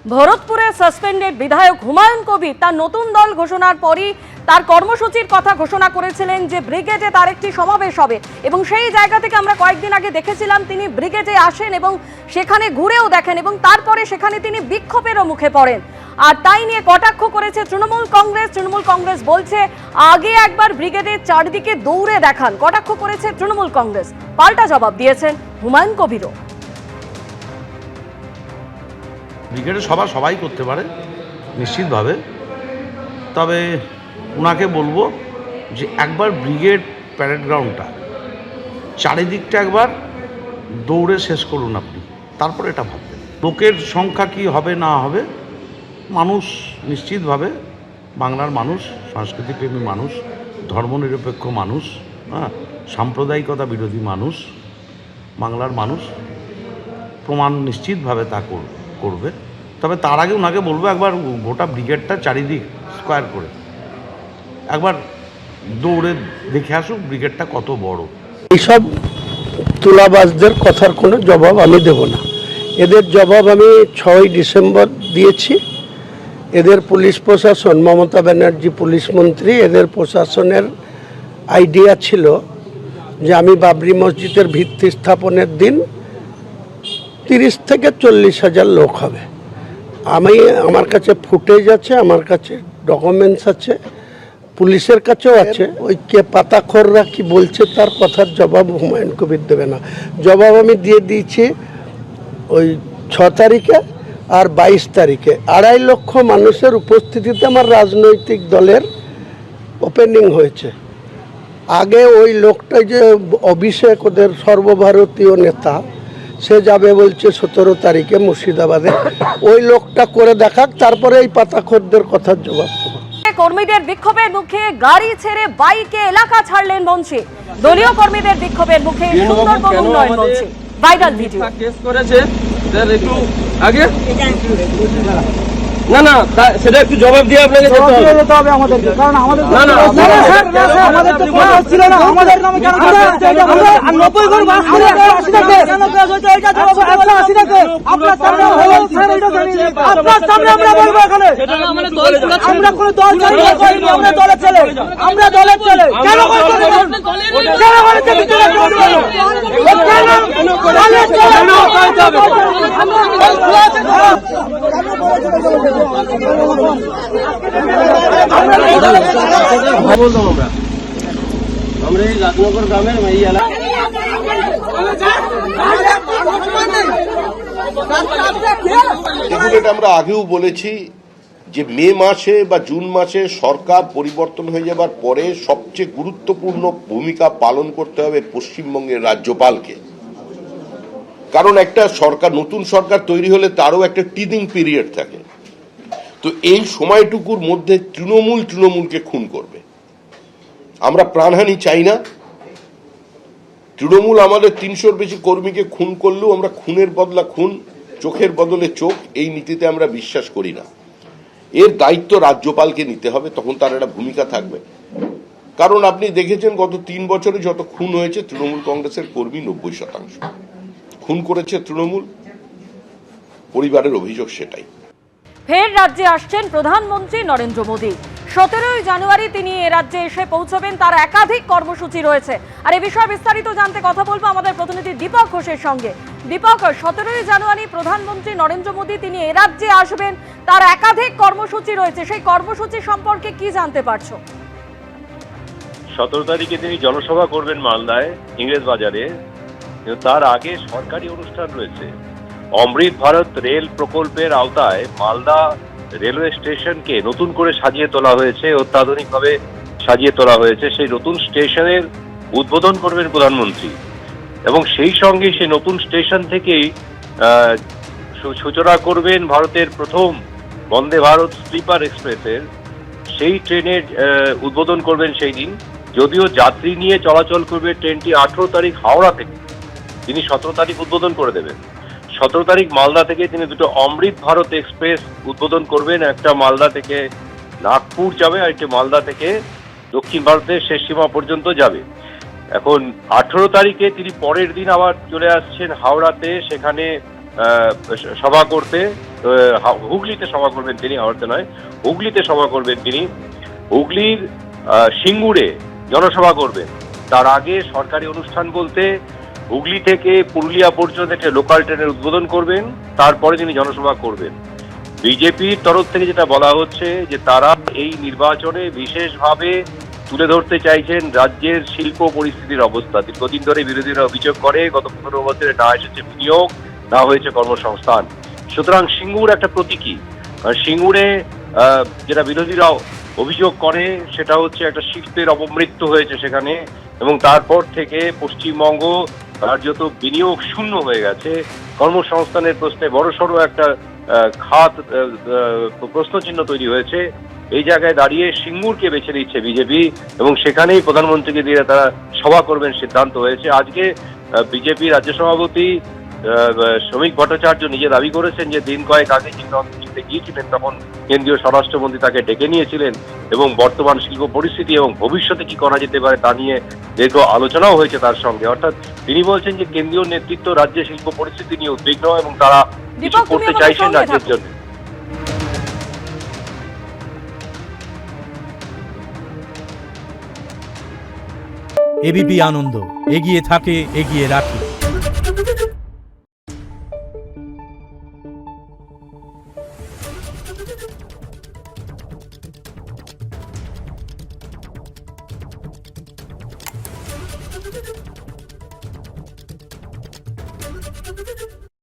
ভরতপুরে suspended বিধায়ক হুমায়ুন কবির তার নতুন দল ঘোষণার পরই তার কর্মসূচির কথা ঘোষণা করেছিলেন যে ব্রিগেডে তার একটি সমাবেশ হবে এবং সেই জায়গা থেকে আমরা কয়েকদিন আগে দেখেছিলাম তিনি ব্রিগেডে আসেন এবং সেখানে ঘুরেও দেখেন এবং তারপরে সেখানে তিনি বিক্ষোভেরও মুখে পড়েন। আর তাই নিয়ে কটাক্ষ করেছে তৃণমূল কংগ্রেস বলছে আগে একবার ব্রিগেডের চারদিকে দৌড়ে দেখান। কটাক্ষ করেছে তৃণমূল কংগ্রেস, পাল্টা জবাব দিয়েছেন হুমায়ুন কবিরও। ব্রিগেডে সবাই করতে পারে নিশ্চিতভাবে, তবে ওনাকে বলবো যে একবার ব্রিগেড প্যারেড গ্রাউন্ডটা চারিদিকটা একবার দৌড়ে শেষ করুন আপনি, তারপরে এটা ভাববেন। লোকের সংখ্যা কি হবে না হবে, মানুষ নিশ্চিতভাবে বাংলার মানুষ সংস্কৃতিপ্রেমী মানুষ, ধর্মনিরপেক্ষ মানুষ, সাম্প্রদায়িকতা বিরোধী মানুষ, বাংলার মানুষ প্রমাণ নিশ্চিতভাবে তা করবে। তবে তার আগে ওনাকে বলবো একবার গোটা ব্রিগেডটা চারিদিক স্কোয়ার করে একবার দৌড়ে দেখে আসুক ব্রিগেডটা কত বড়। এইসব তুলাবাজদের কথার কোনো জবাব আমি দেব না। এদের জবাব আমি 6 ডিসেম্বর দিয়েছি। এদের পুলিশ প্রশাসন, মমতা ব্যানার্জি পুলিশ মন্ত্রী, এদের প্রশাসনের আইডিয়া ছিল যে আমি বাবরি মসজিদের ভিত্তি স্থাপনের দিন 30 থেকে 40 হাজার লোক হবে। আমার কাছে ফুটেজ আছে, আমার কাছে ডকুমেন্টস আছে, পুলিশের কাছেও আছে। ওই কে পাতাখোররা কি বলছে তার কথার জবাব হুমায়ুন কবির দেবে না। জবাব আমি দিয়ে দিয়েছি ওই 6 তারিখে আর 22 তারিখে 2.5 লক্ষ মানুষের উপস্থিতিতে আমার রাজনৈতিক দলের ওপেনিং হয়েছে। আগে ওই লোকটা যে অভিষেক, ওদের সর্বভারতীয় নেতা, সে যাবে বলছে 17 তারিখে মুর্শিদাবাদে। ওই লোকটা করে দেখাক, তারপরে এই পাতাখোরদের কথার জবাব দেবো। কর্মীদের বিক্ষোভের মুখে গাড়ি ছেড়ে বাইকে এলাকা ছাড়লেন বঞ্চি। দলীয় কর্মীদের বিক্ষোভের মুখে সুন্দরবন উন্নয়ন মঞ্চে ভাইরাল ভিডিও। কেস করেছে একটু আগে না সেটা একটু জবাব দিয়ে আপনাকে যেতে হবে আমাদেরকে, কারণ আমাদের আমাদের তো কোনো ছিল না, আমাদের নামে কেন 90 ঘর বাস করে 80 টাকা কেন কাজ হচ্ছে, এটা জবাব 80 টাকা আপনার সামনে হলো, স্যার এটা জানি আপনার সামনে আমরা বলবো। এখানে আমরা কোনো দল করিনি, আমরা দলের ছেলে, আমরা দলের ছেলে। কেন করতে কেন করতে ভিতরে কেন আমরা এই রাজনগর গ্রামের এই এলাকা দেখুন, এটা আমরা আগেও বলেছি যে মে মাসে বা জুন মাসে সরকার পরিবর্তন হয়ে যাবার পরে সবচেয়ে গুরুত্বপূর্ণ ভূমিকা পালন করতে হবে পশ্চিমবঙ্গের রাজ্যপালকে। কারণ একটা সরকার, নতুন সরকার তৈরি হলে তারও একটা টিদিং পিরিয়ড থাকে। তো এই সময়টুকুর মধ্যে তৃণমূলকে খুন করবে। আমরা প্রাণহানি চাই না। তৃণমূল আমাদের 300-র বেশি কর্মীকে খুন করলেও আমরা খুনের বদলা খুন, চোখের বদলে চোখ, এই নীতিতে আমরা বিশ্বাস করি না। এর দায়িত্ব রাজ্যপালকে নিতে হবে, তখন তার একটা ভূমিকা থাকবে। কারণ আপনি দেখেছেন গত 3 বছরে যত খুন হয়েছে তৃণমূল কংগ্রেসের কর্মী 90% খুন করেছে তৃণমূল। পরিবারের অভিযোগ সেটাই। ফের রাজ্যে আসছেন প্রধানমন্ত্রী নরেন্দ্র মোদী। 17 জানুয়ারি তিনি এ রাজ্যে এসে পৌঁছবেন। তার একাধিক কর্মসূচি রয়েছে। আর এ বিষয়ে বিস্তারিত জানতে কথা বলবো আমাদের প্রতিনিধি দীপক ঘোষের সঙ্গে। দীপক, 17 জানুয়ারি প্রধানমন্ত্রী নরেন্দ্র মোদী তিনি এ রাজ্যে আসবেন, তার একাধিক কর্মসূচি রয়েছে, সেই কর্মসূচি সম্পর্কে কি জানতে পারছো? 17 তারিখে তিনি জনসভা করবেন মালদায়, ইংরেজ বাজারে। তার আগে সরকারি অনুষ্ঠান রয়েছে। অমৃত ভারত রেল প্রকল্পের আওতায় মালদা রেলওয়ে স্টেশনকে নতুন করে সাজিয়ে তোলা হয়েছে, অত্যাধুনিকভাবে সাজিয়ে তোলা হয়েছে। সেই নতুন স্টেশনের উদ্বোধন করবেন প্রধানমন্ত্রী এবং সেই সঙ্গে সেই নতুন স্টেশন থেকেই সূচনা করবেন ভারতের প্রথম বন্দে ভারত স্লিপার এক্সপ্রেসের। সেই ট্রেনের উদ্বোধন করবেন সেই দিন। যদিও যাত্রী নিয়ে চলাচল করবে ট্রেনটি 18 তারিখ হাওড়া থেকে, তিনি 17 তারিখ উদ্বোধন করে দেবেন। 17 তারিখ মালদা থেকে তিনি দুটো অমৃত ভারত এক্সপ্রেস উদ্বোধন করবেন। একটা মালদা থেকে নাগপুর যাবে আর একটি মালদা থেকে দক্ষিণ ভারতের শেষ সীমা পর্যন্ত যাবে। এখন 18 তারিখে তিনি পরের দিন আবার চলে আসছেন হাওড়াতে। সেখানে সভা করতে, হুগলিতে সভা করবেন তিনি, হাওড়াতে নয়, হুগলিতে সভা করবেন তিনি। হুগলির সিঙ্গুরে জনসভা করবেন। তার আগে সরকারি অনুষ্ঠান বলতে হুগলি থেকে পুরুলিয়া পর্যন্ত একটা লোকাল ট্রেনের উদ্বোধন করবেন, তারপরে তিনি জনসভা করবেন। বিজেপির তরফ থেকে যেটা বলা হচ্ছে যে তারা এই নির্বাচনে বিশেষভাবে তুলে ধরতে চাইছেন রাজ্যের শিল্প পরিস্থিতির অবস্থা। দীর্ঘদিন ধরে বিরোধীরা অভিযোগ করে গত 15 বছরে না এসেছে বিনিয়োগ, না হয়েছে কর্মসংস্থান। সুতরাং সিঙ্গুর একটা প্রতীকী। সিঙ্গুরে যেটা বিরোধীরা অভিযোগ করে সেটা হচ্ছে একটা শিল্পের অপমৃত্যু হয়েছে সেখানে, এবং তারপর থেকে পশ্চিমবঙ্গ কার্যত বিনিয়োগ শূন্য হয়ে গেছে। কর্মসংস্থানের প্রশ্নে বড়সড় একটা খাত প্রশ্নচিহ্ন তৈরি হয়েছে। এই জায়গায় দাঁড়িয়ে সিঙ্গুরকে বেছে নিচ্ছে বিজেপি, এবং সেখানেই প্রধানমন্ত্রীকে দিয়ে তারা সভা করবেন সিদ্ধান্ত হয়েছে। আজকে বিজেপি রাজ্য সভাপতি শ্রমিক ভট্টাচার্য নিজে দাবি করেছেন যে দিন কয়েক আগে চিন্তা গিয়েছিলেন, তখন কেন্দ্রীয় স্বরাষ্ট্রমন্ত্রী তাকে ডেকে নিয়েছিলেন এবং বর্তমান শিল্প পরিস্থিতি এবং ভবিষ্যতে কি করা যেতে পারে তা নিয়ে দীর্ঘ আলোচনাও হয়েছে তার সঙ্গে। অর্থাৎ তিনি বলছেন যে কেন্দ্রীয় নেতৃত্ব রাজ্যের শিল্প পরিস্থিতি নিয়ে উদ্বিগ্ন এবং তারা কিছু করতে চাইছেন রাজ্যের জন্য। এবিপি আনন্দ, এগিয়ে থাকে, এগিয়ে রাখে।